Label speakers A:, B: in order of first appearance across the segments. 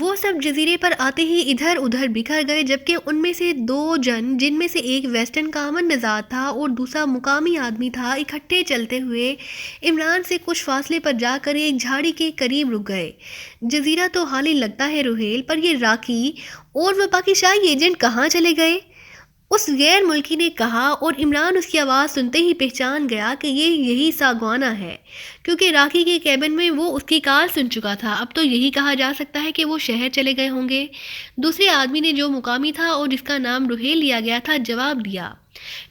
A: وہ سب جزیرے پر آتے ہی ادھر ادھر بکھر گئے، جبکہ ان میں سے دو جن، جن میں سے ایک ویسٹرن کامن نژاد تھا اور دوسرا مقامی آدمی تھا، اکٹھے چلتے ہوئے عمران سے کچھ فاصلے پر جا کر ایک جھاڑی کے قریب رک گئے۔ جزیرہ تو خالی لگتا ہے روہیل، پر یہ راکی اور وہ باقی شاہی ایجنٹ کہاں چلے گئے؟ اس غیر ملکی نے کہا، اور عمران اس کی آواز سنتے ہی پہچان گیا کہ یہی ساگوانا ہے، کیونکہ راکی کے کیبن میں وہ اس کی کال سن چکا تھا۔ اب تو یہی کہا جا سکتا ہے کہ وہ شہر چلے گئے ہوں گے۔ دوسرے آدمی نے، جو مقامی تھا اور جس کا نام روہیل لیا گیا تھا، جواب دیا،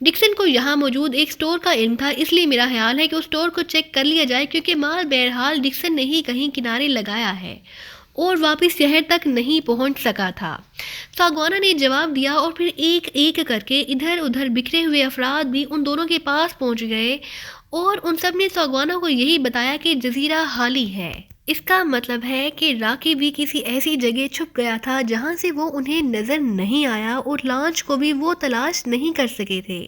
A: ڈکسن کو یہاں موجود ایک سٹور کا علم تھا، اس لیے میرا خیال ہے کہ اس سٹور کو چیک کر لیا جائے، کیونکہ مال بہرحال ڈکسن نے ہی کہیں کنارے لگایا ہے اور واپس شہر تک نہیں پہنچ سکا تھا۔ ساگوانا نے جواب دیا، اور پھر ایک ایک کر کے ادھر ادھر بکھرے ہوئے افراد بھی ان دونوں کے پاس پہنچ گئے، اور ان سب نے ساگوانا کو یہی بتایا کہ جزیرہ خالی ہے۔ اس کا مطلب ہے کہ راکی بھی کسی ایسی جگہ چھپ گیا تھا جہاں سے وہ انہیں نظر نہیں آیا، اور لانچ کو بھی وہ تلاش نہیں کر سکے تھے۔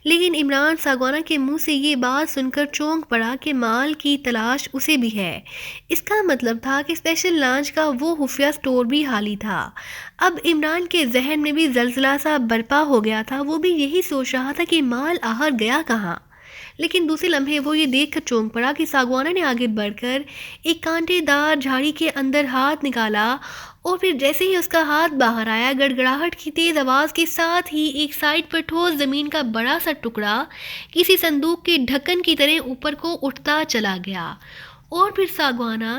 A: لیکن عمران ساگوانا کے منہ سے یہ بات سن کر چونک پڑا کہ مال کی تلاش اسے بھی ہے۔ اس کا مطلب تھا کہ اسپیشل لانچ کا وہ خفیہ سٹور بھی خالی تھا۔ اب عمران کے ذہن میں بھی زلزلہ سا برپا ہو گیا تھا، وہ بھی یہی سوچ رہا تھا کہ مال آخر گیا کہاں۔ لیکن دوسرے لمحے وہ یہ دیکھ کر چونک پڑا کہ ساگوانا نے آگے بڑھ کر ایک کانٹے دار جھاڑی کے اندر ہاتھ نکالا، اور پھر جیسے ہی اس کا ہاتھ باہر آیا، گڑگڑاہٹ کی تیز آواز کے ساتھ ہی ایک سائڈ پر ٹھوس زمین کا بڑا سا ٹکڑا کسی صندوق کے ڈھکن کی طرح اوپر کو اٹھتا چلا گیا، اور پھر ساگوانا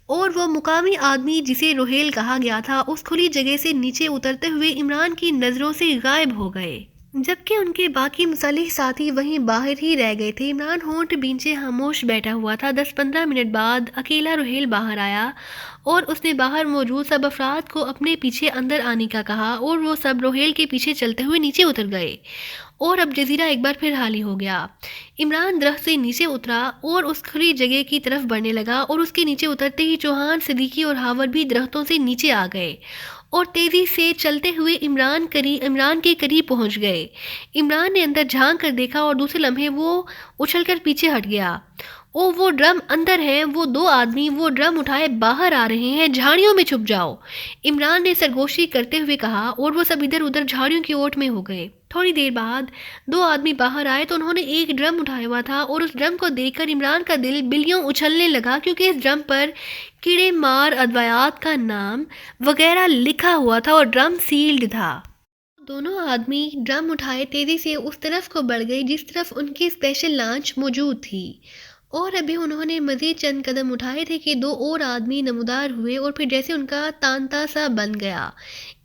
A: اور وہ مقامی آدمی جسے روہیل کہا گیا تھا اس کھلی جگہ سے نیچے اترتے ہوئے عمران کی نظروں سے غائب ہو گئے، جبکہ ان کے باقی مسلح ساتھی وہیں باہر ہی رہ گئے تھے۔ عمران ہونٹ بینچے خاموش بیٹھا ہوا تھا۔ 10-15 منٹ بعد اکیلا روہیل باہر آیا، اور اس نے باہر موجود سب افراد کو اپنے پیچھے اندر آنے کا کہا، اور وہ سب روہیل کے پیچھے چلتے ہوئے نیچے اتر گئے، اور اب جزیرہ ایک بار پھر خالی ہو گیا۔ عمران درخت سے نیچے اترا اور اس کھلی جگہ کی طرف بڑھنے لگا، اور اس کے نیچے اترتے ہی چوہان، صدیقی اور ہاور بھی درختوں سے نیچے آ گئے اور تیزی سے چلتے ہوئے عمران کے قریب پہنچ گئے۔ عمران نے اندر جھانک کر دیکھا، اور دوسرے لمحے وہ اچھل کر پیچھے ہٹ گیا۔ وہ ڈرم اندر ہیں، وہ دو آدمی وہ ڈرم اٹھائے باہر آ رہے ہیں، جھاڑیوں میں چھپ جاؤ، عمران نے سرگوشی کرتے ہوئے کہا، اور وہ سب ادھر ادھر جھاڑیوں کی اوٹ میں ہو گئے۔ تھوڑی دیر بعد دو آدمی باہر آئے تو انہوں نے ایک ڈرم اٹھایا ہوا تھا، اور اس ڈرم کو دیکھ کر عمران کا دل بلیوں اچھلنے لگا، کیونکہ اس ڈرم پر کیڑے مار ادویات کا نام وغیرہ لکھا ہوا تھا اور ڈرم سیلڈ تھا۔ دونوں آدمی ڈرم اٹھائے تیزی سے اس طرف کو بڑھ گئے جس طرف ان کی اسپیشل لانچ موجود تھی، اور ابھی انہوں نے مزید چند قدم اٹھائے تھے کہ دو اور آدمی نمودار ہوئے، اور پھر جیسے ان کا تانتا سا بن گیا۔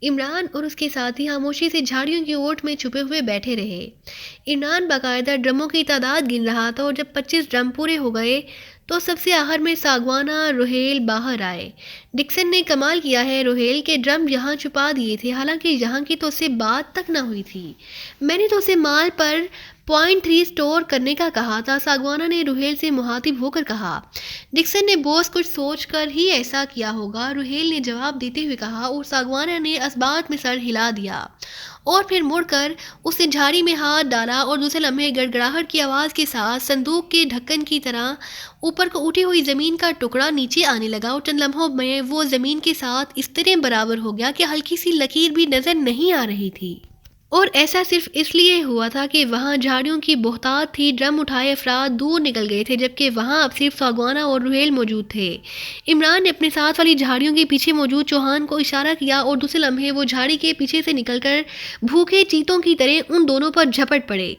A: عمران اور اس کے ساتھی خاموشی سے جھاڑیوں کی اوٹ میں چھپے ہوئے بیٹھے رہے۔ عمران باقاعدہ ڈرموں کی تعداد گن رہا تھا، اور جب 25 ڈرم پورے ہو گئے تو سب سے آخر میں ساگوانا روہیل باہر آئے۔ ڈکسن نے کمال کیا ہے روہیل کے ڈرم یہاں چھپا دیے تھے، حالانکہ یہاں کی تو اس سے بات تک نہ ہوئی تھی۔ میں نے تو اسے مال پر 0.3 سٹور کرنے کا کہا تھا، ساگوانا نے روہیل سے مخاطب ہو کر کہا۔ ڈکسن نے بوس کچھ سوچ کر ہی ایسا کیا ہوگا، روہیل نے جواب دیتے ہوئے کہا، اور ساگوانا نے اثبات میں سر ہلا دیا، اور پھر مڑ کر اس نے جھاڑی میں ہاتھ ڈالا، اور دوسرے لمحے گڑگڑاہٹ کی آواز کے ساتھ صندوق کے ڈھکن کی طرح اوپر کو اٹھی ہوئی زمین کا ٹکڑا نیچے آنے لگا، اور چند لمحوں میں وہ زمین کے ساتھ اس طرح برابر ہو گیا کہ ہلکی سی لکیر بھی نظر نہیں آ رہی تھی، اور ایسا صرف اس لیے ہوا تھا کہ وہاں جھاڑیوں کی بہتات تھی۔ ڈرم اٹھائے افراد دور نکل گئے تھے، جبکہ وہاں اب صرف ساگوانا اور روہیل موجود تھے۔ عمران نے اپنے ساتھ والی جھاڑیوں کے پیچھے موجود چوہان کو اشارہ کیا، اور دوسرے لمحے وہ جھاڑی کے پیچھے سے نکل کر بھوکے چیتوں کی طرح ان دونوں پر جھپٹ پڑے۔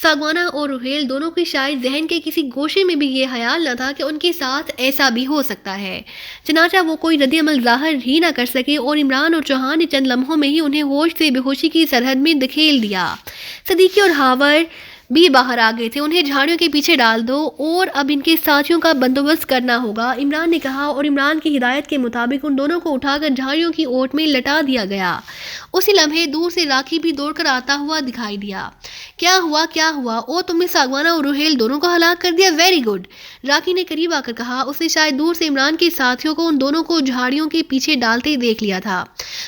A: ساگوانا اور روہیل دونوں کی شاید ذہن کے کسی گوشے میں بھی یہ خیال نہ تھا کہ ان کے ساتھ ایسا بھی ہو سکتا ہے، چنانچہ وہ کوئی رد عمل ظاہر ہی نہ کر سکے، اور عمران اور چوہان نے چند لمحوں میں ہی انہیں ہوش سے بے ہوشی کی سرحد میں دھکیل دیا۔ صدیقی اور ہاور بھی باہر آ گئے تھے۔ انہیں جھاڑیوں کے پیچھے ڈال دو اور اب ان کے ساتھیوں کا بندوبست کرنا ہوگا، عمران نے کہا، اور عمران کی ہدایت کے مطابق ان دونوں کو اٹھا کر جھاڑیوں کی اوٹ میں لٹا دیا گیا۔ اسی لمحے دور سے راکی بھی دوڑ کر آتا ہوا دکھائی دیا۔ کیا ہوا؟ او تم نے ساگوانا اور روہیل دونوں کو ہلاک کر دیا، ویری گڈ، راکی نے قریب آ کر کہا۔ اس نے شاید دور سے عمران کے ساتھیوں کو ان دونوں کو جھاڑیوں کے پیچھے ڈالتے دیکھ لیا تھا۔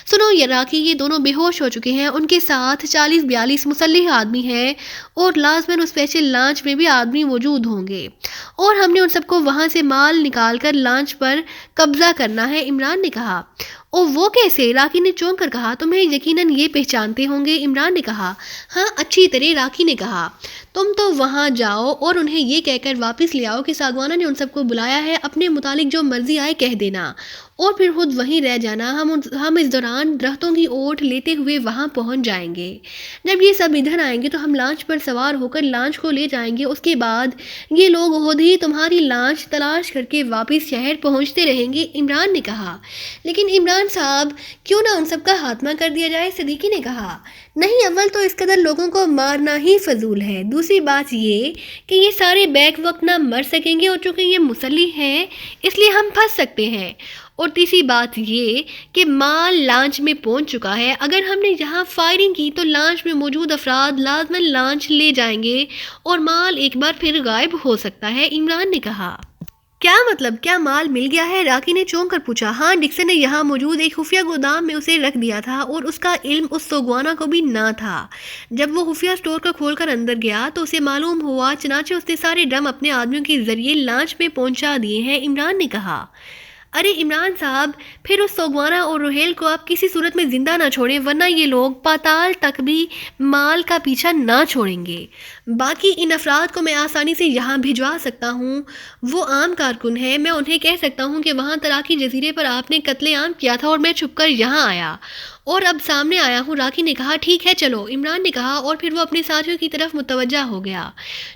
A: سنو یہ راکی، یہ دونوں بے ہوش ہو چکے ہیں، ان کے ساتھ 40-42 مسلح آدمی ہیں اور لازماً اس اسپیشل لانچ میں بھی آدمی موجود ہوں گے، اور ہم نے ان سب کو وہاں سے مال نکال کر لانچ پر قبضہ کرنا ہے، عمران نے کہا۔ او وہ کیسے؟ راکی نے چونک کر کہا۔ تمہیں یقیناً یہ پہچانتے ہوں گے، عمران نے کہا۔ ہاں اچھی طرح، راکی نے کہا۔ تم تو وہاں جاؤ اور انہیں یہ کہہ کر واپس لے آؤ کہ ساگوانہ نے ان سب کو بلایا ہے، اپنے متعلق جو مرضی آئے کہہ دینا اور پھر خود وہیں رہ جانا۔ ہم اس دوران درختوں کی اوٹ لیتے ہوئے وہاں پہنچ جائیں گے۔ جب یہ سب ادھر آئیں گے تو ہم لانچ پر سوار ہو کر لانچ کو لے جائیں گے۔ اس کے بعد یہ لوگ خود ہی تمہاری لانچ تلاش کر کے واپس شہر پہنچتے رہیں گے، عمران نے کہا۔ لیکن عمران صاحب، کیوں نہ ان سب کا خاتمہ کر دیا جائے، صدیقی نے کہا۔ نہیں، اول تو اس قدر لوگوں کو مارنا ہی فضول ہے، دوسری بات یہ کہ یہ سارے بیک وقت نہ مر سکیں گے اور چونکہ یہ مسلح ہیں اس لیے ہم پھنس سکتے ہیں، اور تیسری بات یہ کہ مال لانچ میں پہنچ چکا ہے۔ اگر ہم نے یہاں فائرنگ کی تو لانچ میں موجود افراد لازماً لانچ لے جائیں گے اور مال ایک بار پھر غائب ہو سکتا ہے، عمران نے کہا۔ کیا مطلب؟ کیا مال مل گیا ہے؟ راکی نے چونک کر پوچھا۔ ہاں، ڈکسن نے یہاں موجود ایک خفیہ گودام میں اسے رکھ دیا تھا اور اس کا علم اس سوگوانا کو بھی نہ تھا۔ جب وہ خفیہ سٹور کو کھول کر اندر گیا تو اسے معلوم ہوا، چنانچہ اس نے سارے ڈرم اپنے آدمیوں کے ذریعے لانچ میں پہنچا دیے ہیں، عمران نے کہا۔ ارے عمران صاحب، پھر اس سوگوانا اور روہیل کو آپ کسی صورت میں زندہ نہ چھوڑیں، ورنہ یہ لوگ پاتال تک بھی مال کا پیچھا نہ چھوڑیں گے۔ باقی ان افراد کو میں آسانی سے یہاں بھجوا سکتا ہوں، وہ عام کارکن ہیں، میں انہیں کہہ سکتا ہوں کہ وہاں تراکی جزیرے پر آپ نے قتل عام کیا تھا اور میں چھپ کر یہاں آیا اور اب سامنے آیا ہوں۔ راکی نے کہا۔ ٹھیک ہے چلو، عمران نے کہا اور پھر وہ اپنے ساتھیوں کی طرف متوجہ ہو گیا۔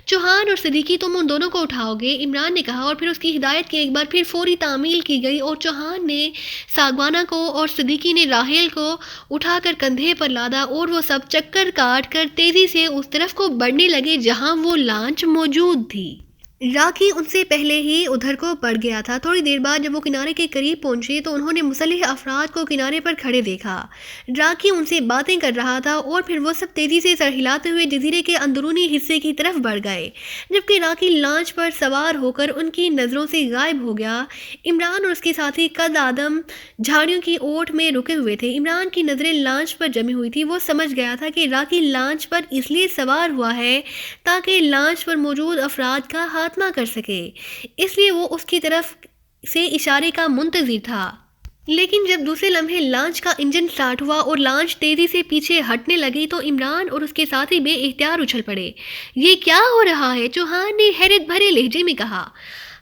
A: چوہان اور صدیقی، تم ان دونوں کو اٹھاؤ گے، عمران نے کہا، اور پھر اس کی ہدایت کی ایک بار پھر فوری تعمیل کی گئی اور چوہان نے ساگوانہ کو اور صدیقی نے راہیل کو اٹھا کر کندھے پر لادا اور وہ سب چکر کاٹ کر تیزی سے اس طرف کو بڑھنے لگے جہاں وہ لانچ موجود تھی۔ راکی ان سے پہلے ہی ادھر کو پڑ گیا تھا۔ تھوڑی دیر بعد جب وہ کنارے کے قریب پہنچے تو انہوں نے مسلح افراد کو کنارے پر کھڑے دیکھا۔ راکی ان سے باتیں کر رہا تھا اور پھر وہ سب تیزی سے سر ہلاتے ہوئے جزیرے کے اندرونی حصے کی طرف بڑھ گئے، جبکہ راکی لانچ پر سوار ہو کر ان کی نظروں سے غائب ہو گیا۔ عمران اور اس کے ساتھی قد آدم جھاڑیوں کی اوٹ میں رکے ہوئے تھے۔ عمران کی نظریں لانچ پر جمی ہوئی تھی۔ وہ سمجھ گیا تھا کہ راکی لانچ پر اس لیے سوار ہوا ہے تاکہ لانچ پر موجود افراد کا خاتمہ کر سکے، اس لیے وہ اس کی طرف سے اشارے کا منتظر تھا۔ لیکن جب دوسرے لمحے لانچ کا انجن سٹارٹ ہوا اور لانچ تیزی سے پیچھے ہٹنے لگی تو عمران اور اس کے ساتھی بے اختیار اچھل پڑے۔ یہ کیا ہو رہا ہے؟ چوہان نے حیرت بھرے لہجے میں کہا۔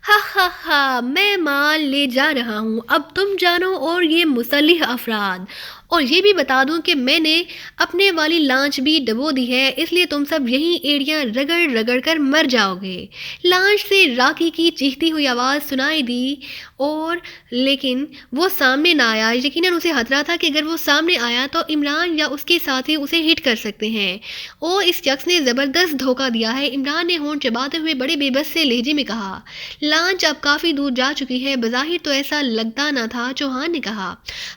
A: ہا ہا ہا، میں مال لے جا رہا ہوں، اب تم جانو اور یہ مسلح افراد، اور یہ بھی بتا دوں کہ میں نے اپنے والی لانچ بھی ڈبو دی ہے، اس لیے تم سب یہیں ایڑیاں رگڑ رگڑ کر مر جاؤ گے۔ لانچ سے راکی کی چیختی ہوئی آواز سنائی دی اور لیکن وہ سامنے نہ آیا۔ یقیناً اسے خطرہ تھا کہ اگر وہ سامنے آیا تو عمران یا اس کے ساتھی اسے ہٹ کر سکتے ہیں۔ او، اس شخص نے زبردست دھوکہ دیا ہے، عمران نے ہونٹ چباتے ہوئے بڑے بے بس سے لہجے میں کہا۔ لانچ اب کافی دور جا چکی ہے، بظاہر تو ایسا لگتا نہ تھا، چوہان نے کہا۔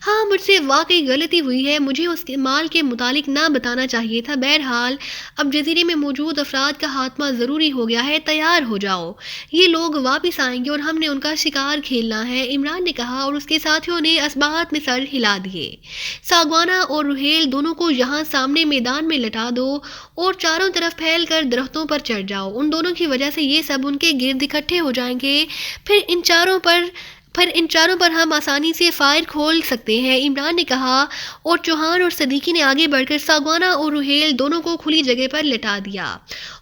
A: ہاں، مجھ سے واقعی غلطی ہوئی ہے، مجھے اس کے مال کے متعلق نہ بتانا چاہیے تھا۔ بہرحال اب جزیرے میں موجود افراد کا خاتمہ ضروری ہو گیا ہے، تیار ہو جاؤ، یہ لوگ واپس آئیں گے اور ہم نے ان کا شکار کھیلنا ہے، عمران نے کہا اور اس کے ساتھیوں نے اسبات میں سر ہلا دیے۔ ساگوانہ اور روہیل دونوں کو یہاں سامنے میدان میں لٹا دو اور چاروں طرف پھیل کر درختوں پر چڑھ جاؤ، ان دونوں کی وجہ سے یہ سب ان کے گرد اکٹھے ہو جائیں گے، پھر ان چاروں پر ہم آسانی سے فائر کھول سکتے ہیں، عمران نے کہا اور چوہان اور صدیقی نے آگے بڑھ کر ساگوانہ اور روہیل دونوں کو کھلی جگہ پر لٹا دیا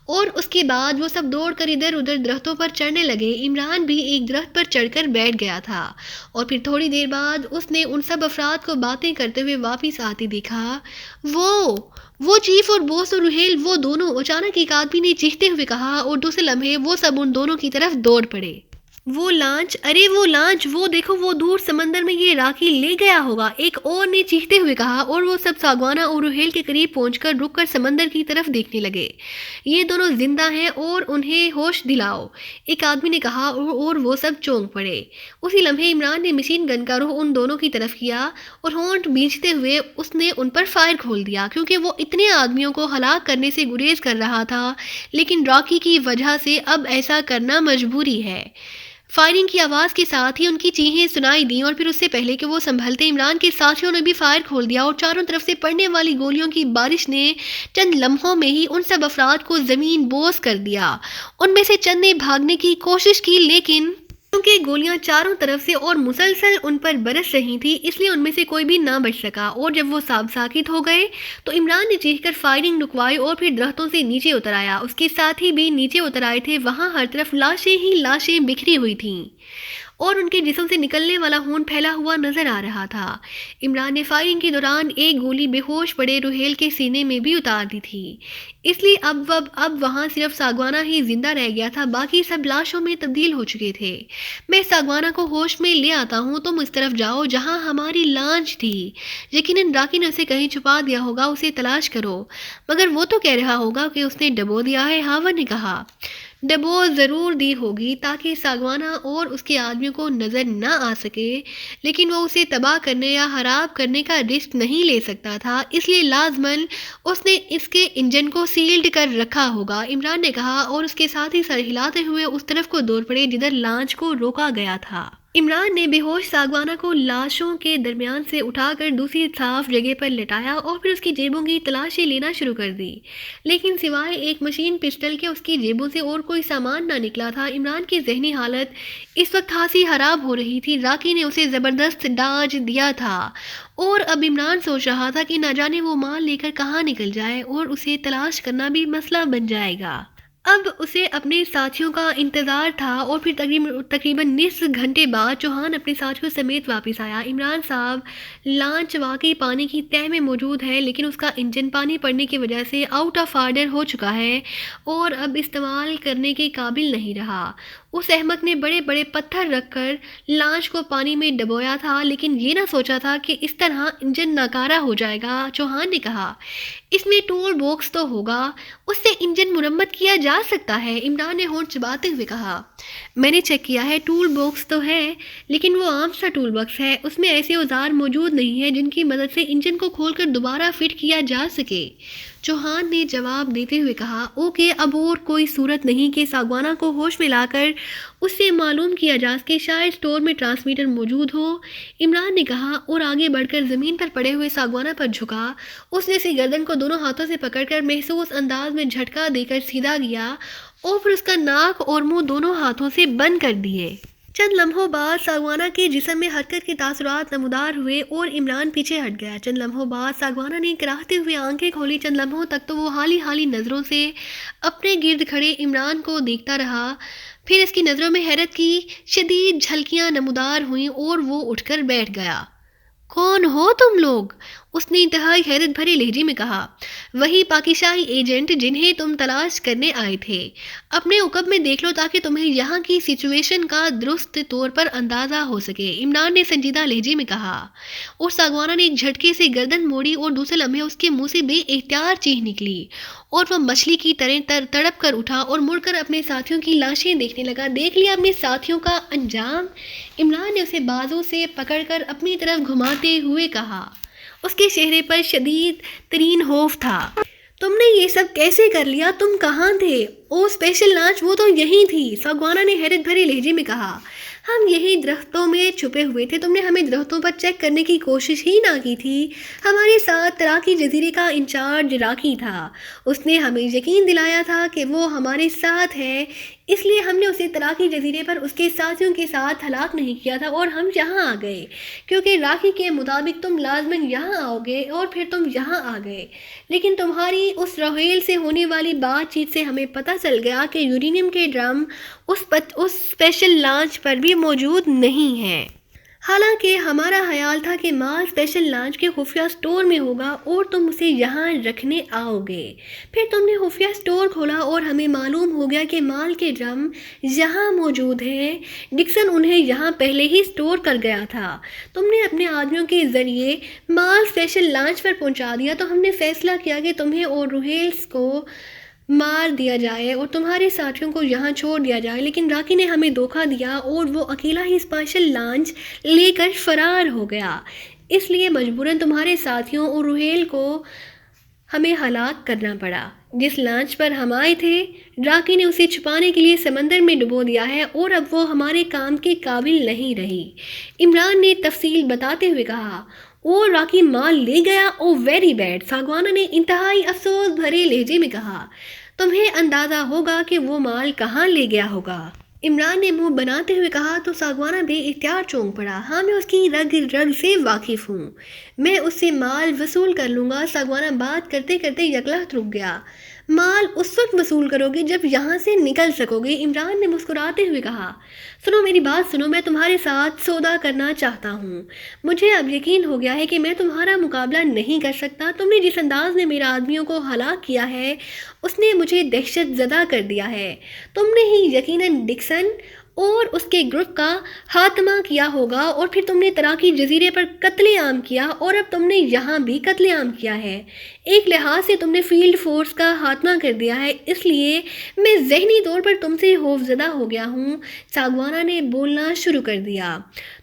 A: اور اس کے بعد وہ سب دوڑ کر ادھر ادھر درختوں پر چڑھنے لگے۔ عمران بھی ایک درخت پر چڑھ کر بیٹھ گیا تھا اور پھر تھوڑی دیر بعد اس نے ان سب افراد کو باتیں کرتے ہوئے واپس آتے دیکھا۔ وہ چیف اور بوس اور روہیل، وہ دونوں، اچانک ایک آدمی نے چیختے ہوئے کہا اور دوسرے لمحے وہ سب ان دونوں کی طرف دوڑ پڑے۔ وہ لانچ، ارے وہ لانچ، وہ دیکھو، وہ دور سمندر میں یہ راکی لے گیا ہوگا، ایک اور نے چیختے ہوئے کہا اور وہ سب ساگوانہ اور روہیل کے قریب پہنچ کر رک کر سمندر کی طرف دیکھنے لگے۔ یہ دونوں زندہ ہیں اور انہیں ہوش دلاؤ، ایک آدمی نے کہا اور وہ سب چونک پڑے۔ اسی لمحے عمران نے مشین گن کا رخ ان دونوں کی طرف کیا اور ہونٹ بھینچتے ہوئے اس نے ان پر فائر کھول دیا، کیونکہ وہ اتنے آدمیوں کو ہلاک کرنے سے گریز کر رہا تھا، لیکن راکی کی وجہ سے اب ایسا کرنا مجبوری ہے۔ فائرنگ کی آواز کے ساتھ ہی ان کی چیخیں سنائی دیں اور پھر اس سے پہلے کہ وہ سنبھلتے عمران کے ساتھیوں نے بھی فائر کھول دیا اور چاروں طرف سے پڑنے والی گولیوں کی بارش نے چند لمحوں میں ہی ان سب افراد کو زمین بوس کر دیا۔ ان میں سے چند نے بھاگنے کی کوشش کی لیکن کیونکہ گولیاں چاروں طرف سے اور مسلسل ان پر برس رہی تھی، اس لیے ان میں سے کوئی بھی نہ بچ سکا، اور جب وہ ساکت ہو گئے تو عمران نے چیخ کر فائرنگ رکوائی اور پھر درختوں سے نیچے اتر آیا۔ اس کے ساتھی بھی نیچے اتر آئے تھے۔ وہاں ہر طرف لاشیں ہی لاشیں بکھری ہوئی تھیں اور ان کے جسم سے نکلنے والا خون پھیلا ہوا نظر آ رہا تھا۔ عمران نے فائرنگ کے دوران ایک گولی بے ہوش پڑے روہیل کے سینے میں بھی اتار دی تھی، اس لیے اب وہاں صرف ساگوانہ ہی زندہ رہ گیا تھا، باقی سب لاشوں میں تبدیل ہو چکے تھے۔ میں ساگوانہ کو ہوش میں لے آتا ہوں، تم اس طرف جاؤ جہاں ہماری لانچ تھی۔ یقیناً راکی نے اسے کہیں چھپا دیا ہوگا، اسے تلاش کرو۔ مگر وہ تو کہہ رہا ہوگا کہ اس نے ڈبو دیا ہے، ہاون نے کہا۔ ڈبو ضرور دی ہوگی تاکہ ساگوانہ اور اس کے آدمیوں کو نظر نہ آ سکے، لیکن وہ اسے تباہ کرنے یا خراب کرنے کا رسک نہیں لے سکتا تھا، اس لیے لازماً اس نے اس کے انجن کو سیلڈ کر رکھا ہوگا، عمران نے کہا، اور اس کے ساتھی سر ہلاتے ہوئے اس طرف کو دوڑ پڑے جدھر لانچ کو روکا گیا تھا۔ عمران نے بے ہوش ساگوانہ کو لاشوں کے درمیان سے اٹھا کر دوسری صاف جگہ پر لٹایا اور پھر اس کی جیبوں کی تلاشی لینا شروع کر دی، لیکن سوائے ایک مشین پسٹل کے اس کی جیبوں سے اور کوئی سامان نہ نکلا تھا۔ عمران کی ذہنی حالت اس وقت خاصی خراب ہو رہی تھی۔ راکی نے اسے زبردست ڈاج دیا تھا اور اب عمران سوچ رہا تھا کہ نہ جانے وہ مال لے کر کہاں نکل جائے اور اسے تلاش کرنا بھی مسئلہ بن جائے گا۔ اب اسے اپنے ساتھیوں کا انتظار تھا اور پھر تقریباً نصف گھنٹے بعد چوہان اپنے ساتھیوں سمیت واپس آیا۔ عمران صاحب، لانچ واقعی پانی کی تہہ میں موجود ہے، لیکن اس کا انجن پانی پڑنے کی وجہ سے آؤٹ آف آرڈر ہو چکا ہے اور اب استعمال کرنے کے قابل نہیں رہا۔ اس احمق نے بڑے بڑے پتھر رکھ کر لانچ کو پانی میں ڈبویا تھا، لیکن یہ نہ سوچا تھا کہ اس طرح انجن ناکارہ ہو جائے گا۔ چوہان نے کہا، اس میں ٹول باکس تو ہوگا، اس سے انجن مرمت کیا جا سکتا ہے۔ عمران نے ہونٹ چباتے ہوئے کہا، میں نے چیک کیا ہے، ٹول باکس تو ہے، لیکن وہ عام سا ٹول باکس ہے، اس میں ایسے اوزار موجود نہیں ہیں جن کی مدد سے انجن کو کھول کر دوبارہ فٹ کیا جا سکے۔ چوہان نے جواب دیتے ہوئے کہا، اوکے، اب اور کوئی صورت نہیں کہ ساگوانہ کو ہوش میں لا کر اس سے معلوم کیا جا سکے، شاید اسٹور میں ٹرانسمیٹر موجود ہو۔ عمران نے کہا اور آگے بڑھ کر زمین پر پڑے ہوئے ساگوانہ پر جھکا۔ اس نے اسے گردن کو دونوں ہاتھوں سے پکڑ کر محسوس انداز میں جھٹکا دے کر سیدھا کیا اور پھر اس کا ناک اور منہ دونوں ہاتھوں سے بند کر دیے۔ چند لمحوں بعد ساگوانہ کے جسم میں حرکت کے تاثرات نمودار ہوئے اور عمران پیچھے ہٹ گیا۔ چند لمحوں بعد ساگوانہ نے کراہتے ہوئے آنکھیں کھولی۔ چند لمحوں تک تو وہ حالی نظروں سے اپنے گرد کھڑے عمران کو دیکھتا رہا، پھر اس کی نظروں میں حیرت کی شدید جھلکیاں نمودار ہوئیں اور وہ اٹھ کر بیٹھ گیا۔ کون ہو تم لوگ؟ اس نے انتہائی حیرت بھرے لہجے میں کہا۔ وہی پاکستانی ایجنٹ جنہیں تم تلاش کرنے آئے تھے، اپنے عقب میں دیکھ لو تاکہ تمہیں یہاں کی سچویشن کا درست طور پر اندازہ ہو سکے، عمران نے سنجیدہ لہجے میں کہا، اور ساگوانہ نے ایک جھٹکے سے گردن موڑی اور دوسرے لمحے اس کے منہ سے بے اختیار چیخ نکلی اور وہ مچھلی کی طرح تڑپ کر اٹھا اور مڑ کر اپنے ساتھیوں کی لاشیں دیکھنے لگا۔ دیکھ لیا اپنے ساتھیوں کا انجام؟ عمران نے اسے بازو سے پکڑ کر اپنی طرف گھماتے ہوئے کہا۔ اس کے چہرے پر شدید ترین خوف تھا۔ تم نے یہ سب کیسے کر لیا؟ تم کہاں تھے؟ او اسپیشل لانچ وہ تو یہیں تھی، ساگوانہ نے حیرت بھرے لہجے میں کہا۔ ہم یہی درختوں میں چھپے ہوئے تھے، تم نے ہمیں درختوں پر چیک کرنے کی کوشش ہی نہ کی تھی۔ ہمارے ساتھ تراکی جزیرے کا انچارج راکی تھا، اس نے ہمیں یقین دلایا تھا کہ وہ ہمارے ساتھ ہے، اس لیے ہم نے اسے تراکی جزیرے پر اس کے ساتھیوں کے ساتھ ہلاک نہیں کیا تھا اور ہم یہاں آ گئے کیونکہ راکی کے مطابق تم لازماً یہاں آؤ گے اور پھر تم یہاں آ گئے، لیکن تمہاری اس روہیل سے ہونے والی بات چیت سے ہمیں پتہ چل گیا کہ یورینیم کے ڈرم اس اسپیشل لانچ پر بھی موجود نہیں ہیں۔ حالانکہ ہمارا خیال تھا کہ مال اسپیشل لانچ کے خفیہ اسٹور میں ہوگا اور تم اسے یہاں رکھنے آؤ گے۔ پھر تم نے خفیہ اسٹور کھولا اور ہمیں معلوم ہو گیا کہ مال کے ڈرم یہاں موجود ہیں، ڈکسن انہیں یہاں پہلے ہی اسٹور کر گیا تھا۔ تم نے اپنے آدمیوں کے ذریعے مال اسپیشل لانچ پر پہنچا دیا، تو ہم نے فیصلہ کیا کہ تمہیں اور روہیلس کو مار دیا جائے اور تمہارے ساتھیوں کو یہاں چھوڑ دیا جائے، لیکن راکی نے ہمیں دھوکہ دیا اور وہ اکیلا ہی اسپیشل لانچ لے کر فرار ہو گیا، اس لیے مجبوراً تمہارے ساتھیوں اور روہیل کو ہمیں ہلاک کرنا پڑا۔ جس لانچ پر ہم آئے تھے، راکی نے اسے چھپانے کے لیے سمندر میں ڈبو دیا ہے اور اب وہ ہمارے کام کے قابل نہیں رہی، عمران نے تفصیل بتاتے ہوئے کہا۔ اور راکی مال لے گیا؟ او ویری بیڈ، ساگوانہ نے انتہائی افسوس بھرے لہجے میں کہا۔ تمہیں اندازہ ہوگا کہ وہ مال کہاں لے گیا ہوگا۔ عمران نے منہ بناتے ہوئے کہا تو ساگوانہ بے اختیار چونک پڑا۔ ہاں میں اس کی رگ رگ سے واقف ہوں، میں اس سے مال وصول کر لوں گا۔ ساگوانہ بات کرتے کرتے یکلخت رک گیا۔ مال اس وقت وصول کرو گے جب یہاں سے نکل سکو گے، عمران نے مسکراتے ہوئے کہا۔ سنو میری بات سنو، میں تمہارے ساتھ سودا کرنا چاہتا ہوں۔ مجھے اب یقین ہو گیا ہے کہ میں تمہارا مقابلہ نہیں کر سکتا۔ تم نے جس انداز میں میرے آدمیوں کو ہلاک کیا ہے اس نے مجھے دہشت زدہ کر دیا ہے۔ تم نے ہی یقیناً ڈکسن اور اس کے گروپ کا خاتمہ کیا ہوگا، اور پھر تم نے تراکی جزیرے پر قتل عام کیا، اور اب تم نے یہاں بھی قتل عام کیا ہے۔ ایک لحاظ سے تم نے فیلڈ فورس کا خاتمہ کر دیا ہے، اس لیے میں ذہنی طور پر تم سے خوفزدہ ہو گیا ہوں۔ ساگوانہ نے بولنا شروع کر دیا۔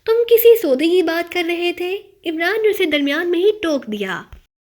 A: تم کسی سودے کی بات کر رہے تھے؟ عمران نے اسے درمیان میں ہی ٹوک دیا۔